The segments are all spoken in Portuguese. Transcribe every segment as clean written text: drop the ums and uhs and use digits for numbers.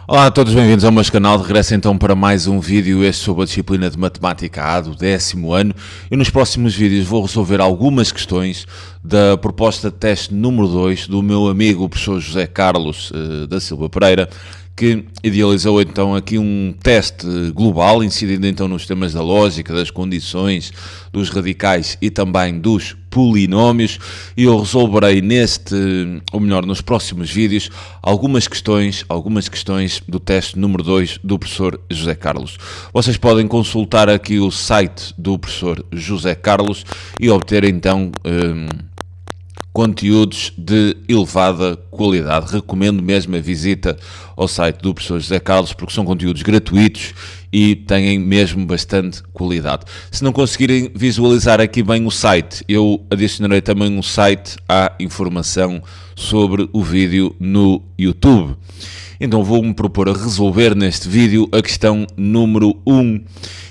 Olá a todos, bem-vindos ao meu canal. De regresso então para mais um vídeo, este sobre a disciplina de Matemática A do 10º ano. E nos próximos vídeos vou resolver algumas questões da proposta de teste número 2 do meu amigo o professor José Carlos da Silva Pereira, que idealizou então aqui um teste global, incidindo então nos temas da lógica, das condições, dos radicais e também dos polinómios, e eu resolverei nos próximos vídeos, algumas questões do teste número 2 do professor José Carlos. Vocês podem consultar aqui o site do professor José Carlos e obter então conteúdos de elevada qualidade. Recomendo mesmo a visita ao site do professor José Carlos, porque são conteúdos gratuitos e têm mesmo bastante qualidade. Se não conseguirem visualizar aqui bem o site, eu adicionarei também um site à informação sobre o vídeo no YouTube. Então vou-me propor a resolver neste vídeo a questão número 1,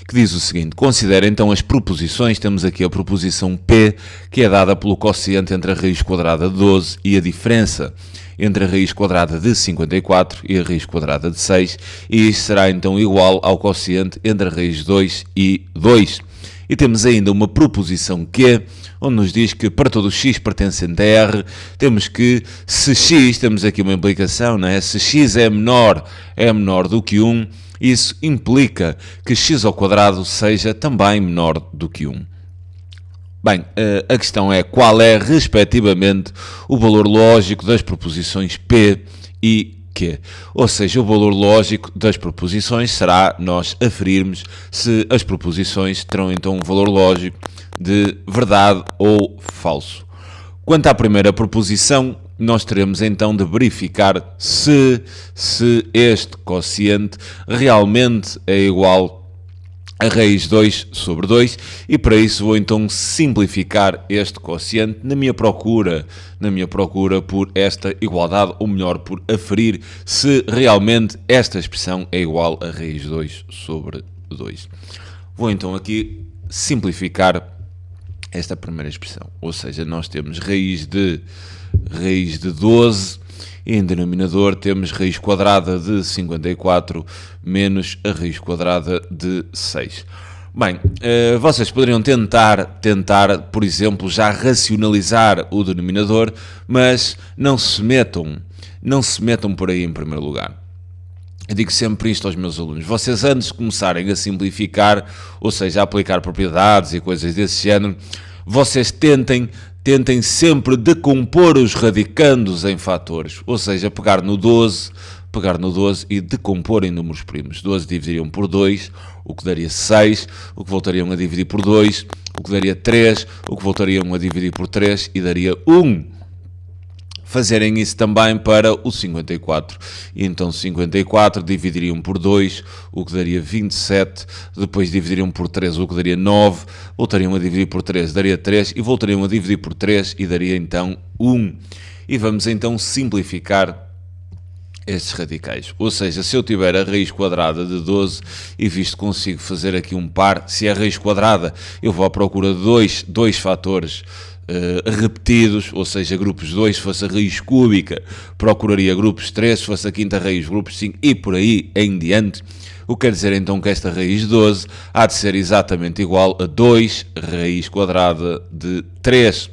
que diz o seguinte: considera então as proposições. Temos aqui a proposição P, que é dada pelo quociente entre a raiz quadrada de 12 e a diferença entre a raiz quadrada de 54 e a raiz quadrada de 6, e isto será então igual ao quociente entre a raiz de 2 e 2. E temos ainda uma proposição Q, onde nos diz que para todo x pertencente a R, temos que, se x, temos aqui uma implicação, não é? Se x é menor do que 1, isso implica que x ao quadrado seja também menor do que 1. Bem, a questão é qual é, respectivamente, o valor lógico das proposições P e Q. Ou seja, o valor lógico das proposições será nós aferirmos se as proposições terão então um valor lógico de verdade ou falso. Quanto à primeira proposição, nós teremos então de verificar se este quociente realmente é igual a raiz de 2 sobre 2, e para isso vou então simplificar este quociente na minha procura por esta igualdade, ou melhor, por aferir se realmente esta expressão é igual a raiz de 2 sobre 2. Vou então aqui simplificar esta primeira expressão, ou seja, nós temos raiz de 12, e em denominador temos raiz quadrada de 54 menos a raiz quadrada de 6. Bem, vocês poderiam tentar, por exemplo, já racionalizar o denominador, mas não se metam por aí em primeiro lugar. Eu digo sempre isto aos meus alunos: vocês, antes de começarem a simplificar, ou seja, a aplicar propriedades e coisas desse género, vocês tentem sempre decompor os radicandos em fatores, ou seja, pegar no 12 e decompor em números primos. 12 dividiriam por 2, o que daria 6, o que voltariam a dividir por 2, o que daria 3, o que voltariam a dividir por 3 e daria 1. Fazerem isso também para o 54, e então 54 dividiriam por 2, o que daria 27, depois dividiriam por 3, o que daria 9, voltariam a dividir por 3, daria 3, e voltariam a dividir por 3 e daria então 1. E vamos então simplificar estes radicais, ou seja, se eu tiver a raiz quadrada de 12 e visto que consigo fazer aqui um par, se é a raiz quadrada eu vou à procura de dois fatores repetidos, ou seja, grupos 2, se fosse a raiz cúbica, procuraria grupos 3, se fosse a quinta raiz, grupos 5, e por aí em diante. O que quer dizer então que esta raiz de 12 há de ser exatamente igual a 2 raiz quadrada de 3.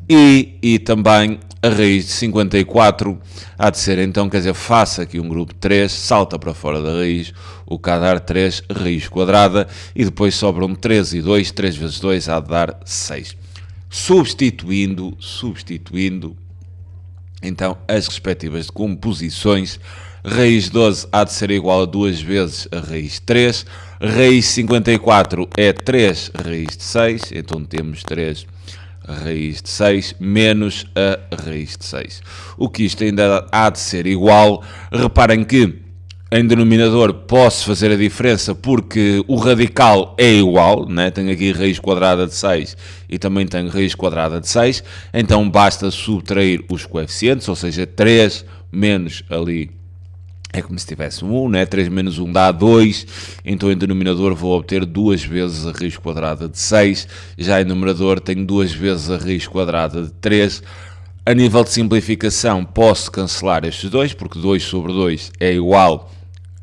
E também a raiz de 54 há de ser então, quer dizer, faça aqui um grupo 3, salta para fora da raiz, o que há de dar 3 raiz quadrada, e depois sobram 3 e 2, 3 vezes 2 há de dar 6. Substituindo então as respectivas composições, raiz de 12 há de ser igual a 2 vezes a raiz de 3, raiz de 54 é 3 raiz de 6, então temos 3 raiz de 6 menos a raiz de 6. O que isto ainda há de ser igual, reparem que em denominador posso fazer a diferença porque o radical é igual, né? Tenho aqui raiz quadrada de 6 e também tenho raiz quadrada de 6, então basta subtrair os coeficientes, ou seja, 3 menos ali é como se tivesse um 1, né? 3 menos 1 dá 2, então em denominador vou obter 2 vezes a raiz quadrada de 6, já em numerador tenho 2 vezes a raiz quadrada de 3. A nível de simplificação posso cancelar estes dois, porque 2 sobre 2 é igual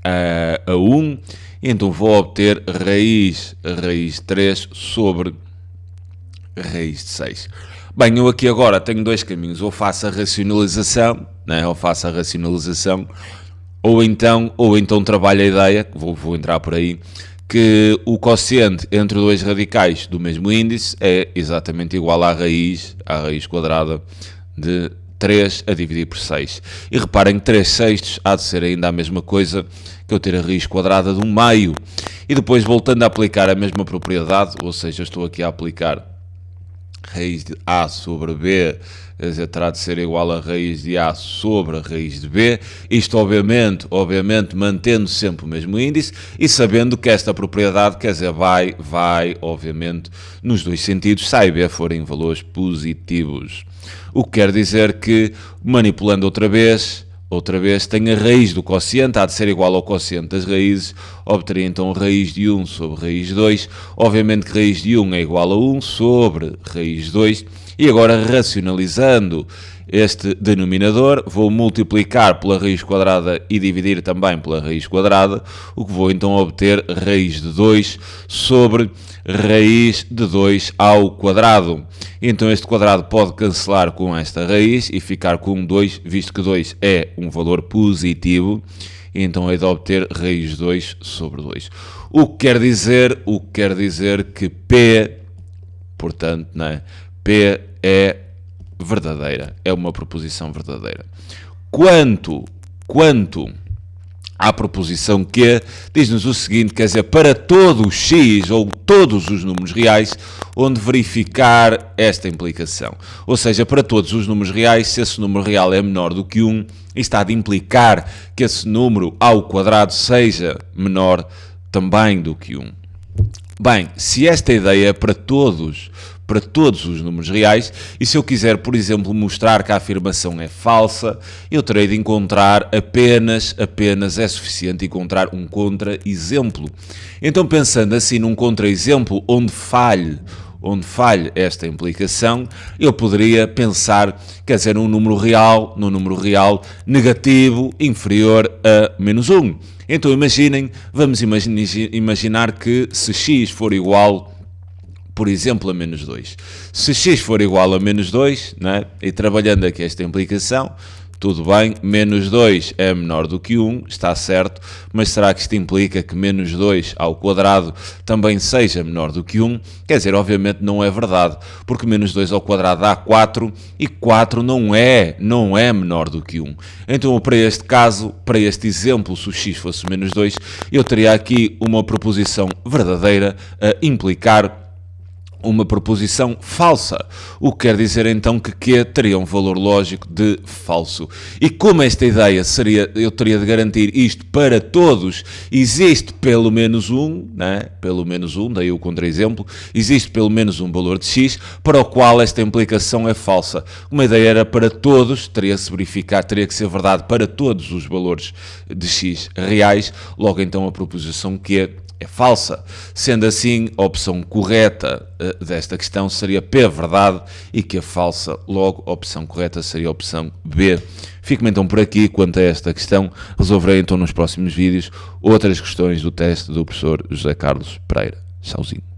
a 1, e então vou obter raiz de 3 sobre raiz de 6. Bem, eu aqui agora tenho dois caminhos, ou faço a racionalização, né? ou então trabalho a ideia, vou entrar por aí, que o quociente entre dois radicais do mesmo índice é exatamente igual à raiz quadrada de 3 a dividir por 6. E reparem que 3 sextos há de ser ainda a mesma coisa que eu ter a raiz quadrada de 1 meio. E depois, voltando a aplicar a mesma propriedade, ou seja, eu estou aqui a aplicar raiz de A sobre B, quer dizer, terá de ser igual a raiz de A sobre a raiz de B, isto obviamente mantendo sempre o mesmo índice e sabendo que esta propriedade, quer dizer, vai obviamente nos dois sentidos, se A e B forem valores positivos. O que quer dizer que, manipulando outra vez tenho a raiz do quociente, há de ser igual ao quociente das raízes, obteria então raiz de 1 sobre raiz de 2, obviamente que raiz de 1 é igual a 1 sobre raiz de 2, e agora racionalizando este denominador, vou multiplicar pela raiz quadrada e dividir também pela raiz quadrada, o que vou então obter raiz de 2 sobre raiz de 2 ao quadrado. Então este quadrado pode cancelar com esta raiz e ficar com 2, visto que 2 é um valor positivo, então é de obter raiz de 2 sobre 2. O que quer dizer que P, portanto, né, P é verdadeira, é uma proposição verdadeira. Quanto à proposição Q, diz-nos o seguinte, quer dizer, para todo o x ou todos os números reais, onde verificar esta implicação. Ou seja, para todos os números reais, se esse número real é menor do que 1, está de implicar que esse número ao quadrado seja menor também do que 1. Bem, se esta ideia é para todos os números reais, e se eu quiser, por exemplo, mostrar que a afirmação é falsa, eu terei de encontrar apenas é suficiente encontrar um contra-exemplo. Então, pensando assim num contra-exemplo onde falhe esta implicação, eu poderia pensar, quer dizer, num número real negativo inferior a menos 1. Então vamos imaginar que se x for igual, por exemplo, a menos 2. Se x for igual a menos 2, né, e trabalhando aqui esta implicação, tudo bem, menos 2 é menor do que 1, está certo, mas será que isto implica que menos 2 ao quadrado também seja menor do que 1? Quer dizer, obviamente não é verdade, porque menos 2 ao quadrado dá 4 e 4 não é menor do que 1. Então, para este caso, para este exemplo, se o x fosse menos 2, eu teria aqui uma proposição verdadeira a implicar uma proposição falsa, o que quer dizer então que Q teria um valor lógico de falso. E como esta ideia seria, eu teria de garantir isto para todos, existe pelo menos um, né? Daí o contra-exemplo, existe pelo menos um valor de x para o qual esta implicação é falsa. Uma ideia era para todos, teria que ser verdade para todos os valores de x reais, logo então a proposição Q é falsa. Sendo assim, a opção correta desta questão seria P verdade e Q falsa, logo a opção correta seria a opção B. Fico-me então por aqui quanto a esta questão. Resolverei então nos próximos vídeos outras questões do teste do professor José Carlos Pereira. Tchauzinho.